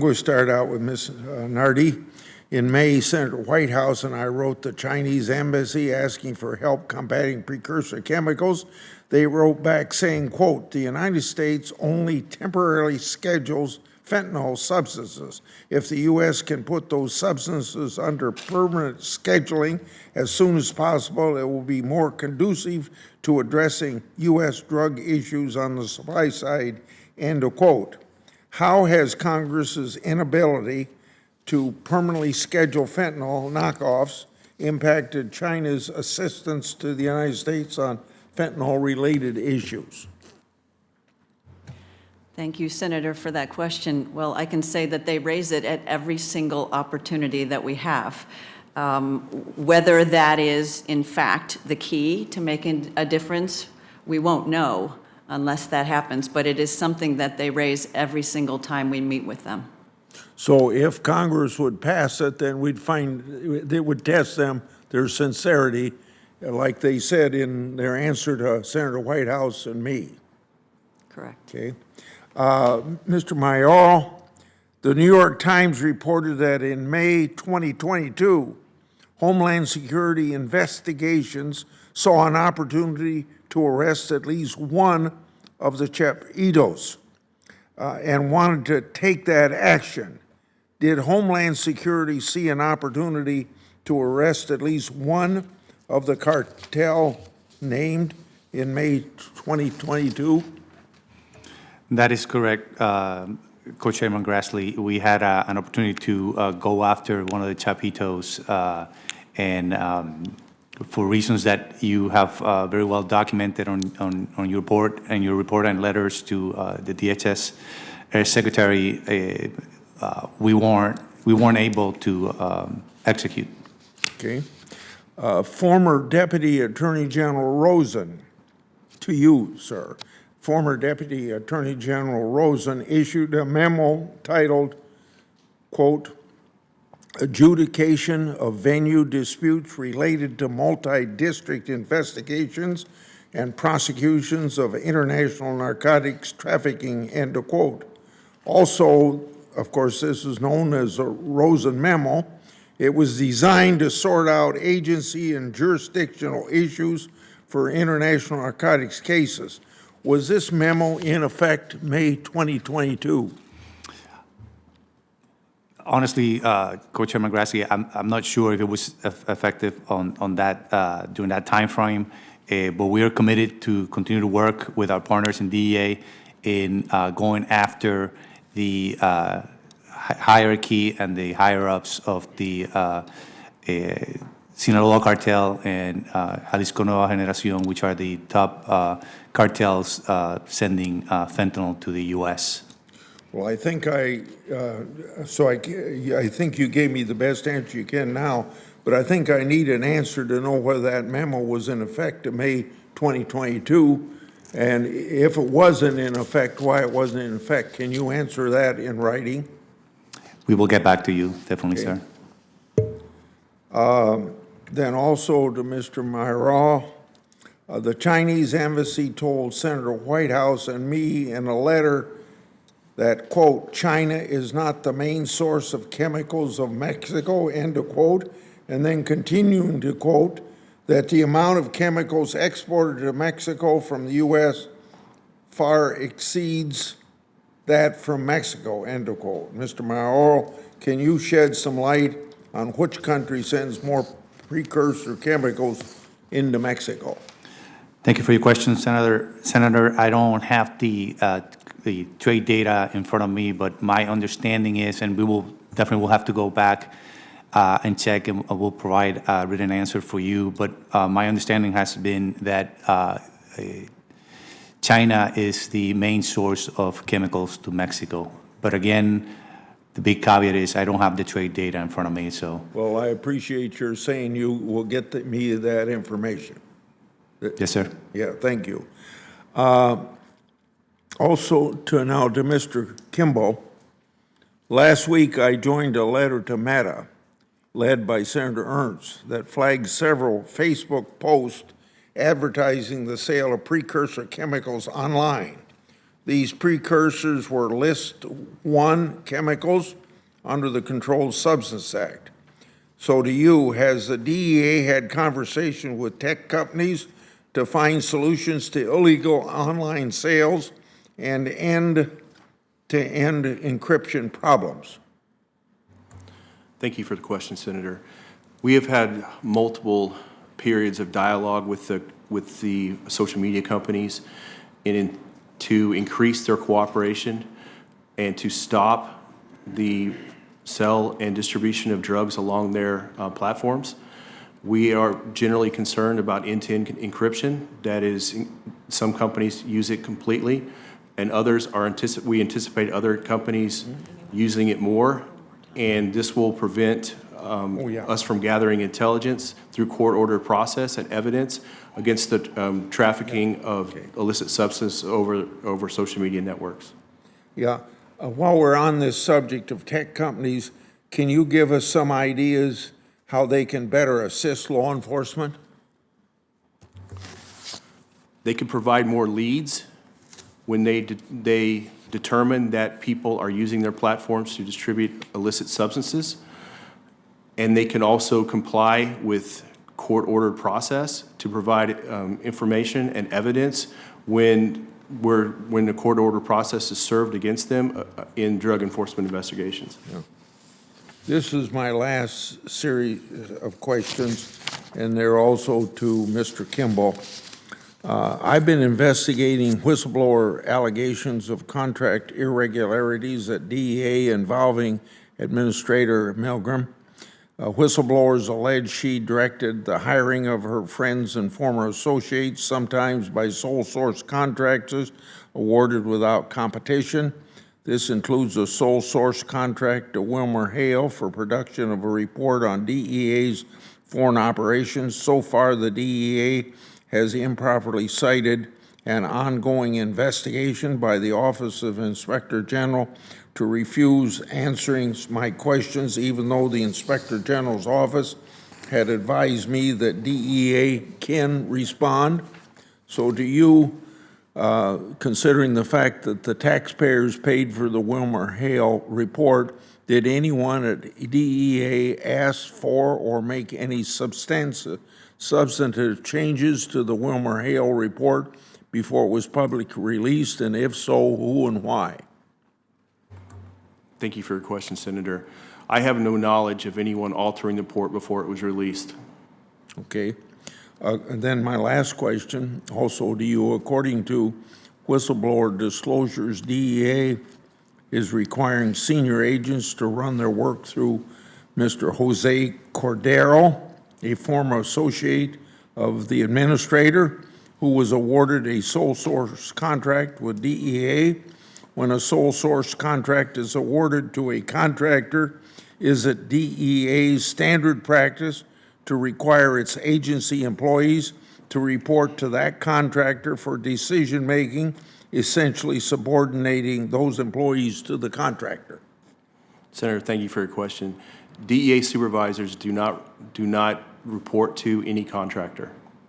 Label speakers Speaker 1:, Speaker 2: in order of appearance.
Speaker 1: I'm going to start out with Ms. Nardi. In May, Senator Whitehouse and I wrote the Chinese embassy asking for help combating precursor chemicals. They wrote back saying, quote, "The United States only temporarily schedules fentanyl substances. If the U.S. can put those substances under permanent scheduling as soon as possible, it will be more conducive to addressing U.S. drug issues on the supply side," end of quote. How has Congress's inability to permanently schedule fentanyl knockoffs impacted China's assistance to the United States on fentanyl-related issues?
Speaker 2: Thank you, Senator, for that question. Well, I can say that they raise it at every single opportunity that we have. Whether that is, in fact, the key to making a difference, we won't know unless that happens, but it is something that they raise every single time we meet with them.
Speaker 1: So if Congress would pass it, then we'd find, they would test them, their sincerity, like they said in their answer to Senator Whitehouse and me.
Speaker 2: Correct.
Speaker 1: Okay. Mr. Mayor, the New York Times reported that in May 2022, Homeland Security investigations saw an opportunity to arrest at least one of the Chepitos and wanted to take that action. Did Homeland Security see an opportunity to arrest at least one of the cartel named in May 2022?
Speaker 3: That is correct, Co-Chairman Grassley. We had an opportunity to go after one of the Chepitos, and for reasons that you have very well documented on your report and letters to the DHS Secretary, we weren't able to execute.
Speaker 1: Okay. Former Deputy Attorney General Rosen, to you, sir. Former Deputy Attorney General Rosen issued a memo titled, quote, "Adjudication of venue disputes related to multi-district investigations and prosecutions of international narcotics trafficking," end of quote. Also, of course, this is known as a Rosen memo. It was designed to sort out agency and jurisdictional issues for international narcotics cases. Was this memo in effect May 2022?
Speaker 3: Honestly, Co-Chairman Grassley, I'm not sure if it was effective on that during that time frame, but we are committed to continue to work with our partners in DEA in going after the hierarchy and the higher-ups of the Sinaloa cartel and Jalisco Nueva Generación, which are the top cartels sending fentanyl to the U.S.
Speaker 1: Well, I think I think you gave me the best answer you can now, but I think I need an answer to know whether that memo was in effect in May 2022, and if it wasn't in effect, why it wasn't in effect. Can you answer that in writing?
Speaker 3: We will get back to you, definitely,
Speaker 1: okay.
Speaker 3: Sir.
Speaker 1: Then also to Mr. Mayoral, the Chinese embassy told Senator Whitehouse and me in a letter that, quote, "China is not the main source of chemicals of Mexico," end of quote, and then continuing to quote, that the amount of chemicals exported to Mexico from the U.S. far exceeds that from Mexico, end of quote. Mr. Mayoral, can you shed some light on which country sends more precursor chemicals into Mexico?
Speaker 3: Thank you for your question, Senator. Senator, I don't have the trade data in front of me, but my understanding is, and we will definitely will have to go back and check, and we'll provide a written answer for you. But my understanding has been that China is the main source of chemicals to Mexico. But again, the big caveat is I don't have the trade data in front of me. So.
Speaker 1: Well, I appreciate your saying you will get me that information.
Speaker 3: Yes, sir.
Speaker 1: Yeah, thank you. Also, to Mr. Kimball, last week I joined a letter to Meta, led by Senator Ernst, that flagged several Facebook posts advertising the sale of precursor chemicals online. These precursors were List 1 chemicals under the Controlled Substance Act. So to you, has the DEA had conversation with tech companies to find solutions to illegal online sales and end-to-end encryption problems?
Speaker 4: Thank you for the question, Senator. We have had multiple periods of dialogue with the social media companies to increase their cooperation and to stop the sale and distribution of drugs along their platforms. We are generally concerned about end-to-end encryption. That is, some companies use it completely, and others we anticipate other companies using it more, and this will prevent us from gathering intelligence through court-ordered process and evidence against the trafficking of illicit substance over social media networks.
Speaker 1: Yeah. While we're on this subject of tech companies, can you give us some ideas how they can better assist law enforcement?
Speaker 4: They can provide more leads when they determine that people are using their platforms to distribute illicit substances. And they can also comply with court-ordered process to provide information and evidence when the court-ordered process is served against them in drug enforcement investigations.
Speaker 1: Yeah. This is my last series of questions, and they're also to Mr. Kimball. I've been investigating whistleblower allegations of contract irregularities at DEA involving Administrator Milgram. Whistleblowers allege she directed the hiring of her friends and former associates, sometimes by sole source contractors awarded without competition. This includes a sole source contract to Wilmer Hale for production of a report on DEA's foreign operations. So far, the DEA has improperly cited an ongoing investigation by the Office of Inspector General to refuse answering my questions, even though the Inspector General's office had advised me that DEA can respond. So do you, considering the fact that the taxpayers paid for the Wilmer Hale report, did anyone at DEA ask for or make any substantive changes to the Wilmer Hale report before it was publicly released, and if so, who and why?
Speaker 4: Thank you for your question, Senator. I have no knowledge of anyone altering the report before it was released.
Speaker 1: Okay. And then my last question, also to you, according to whistleblower disclosures, DEA is requiring senior agents to run their work through Mr. Jose Cordero, a former associate of the administrator, who was awarded a sole source contract with DEA. When a sole source contract is awarded to a contractor, is it DEA's standard practice to require its agency employees to report to that contractor for decision-making, essentially subordinating those employees to the contractor?
Speaker 4: Senator, thank you for your question. DEA supervisors do not report to any contractor.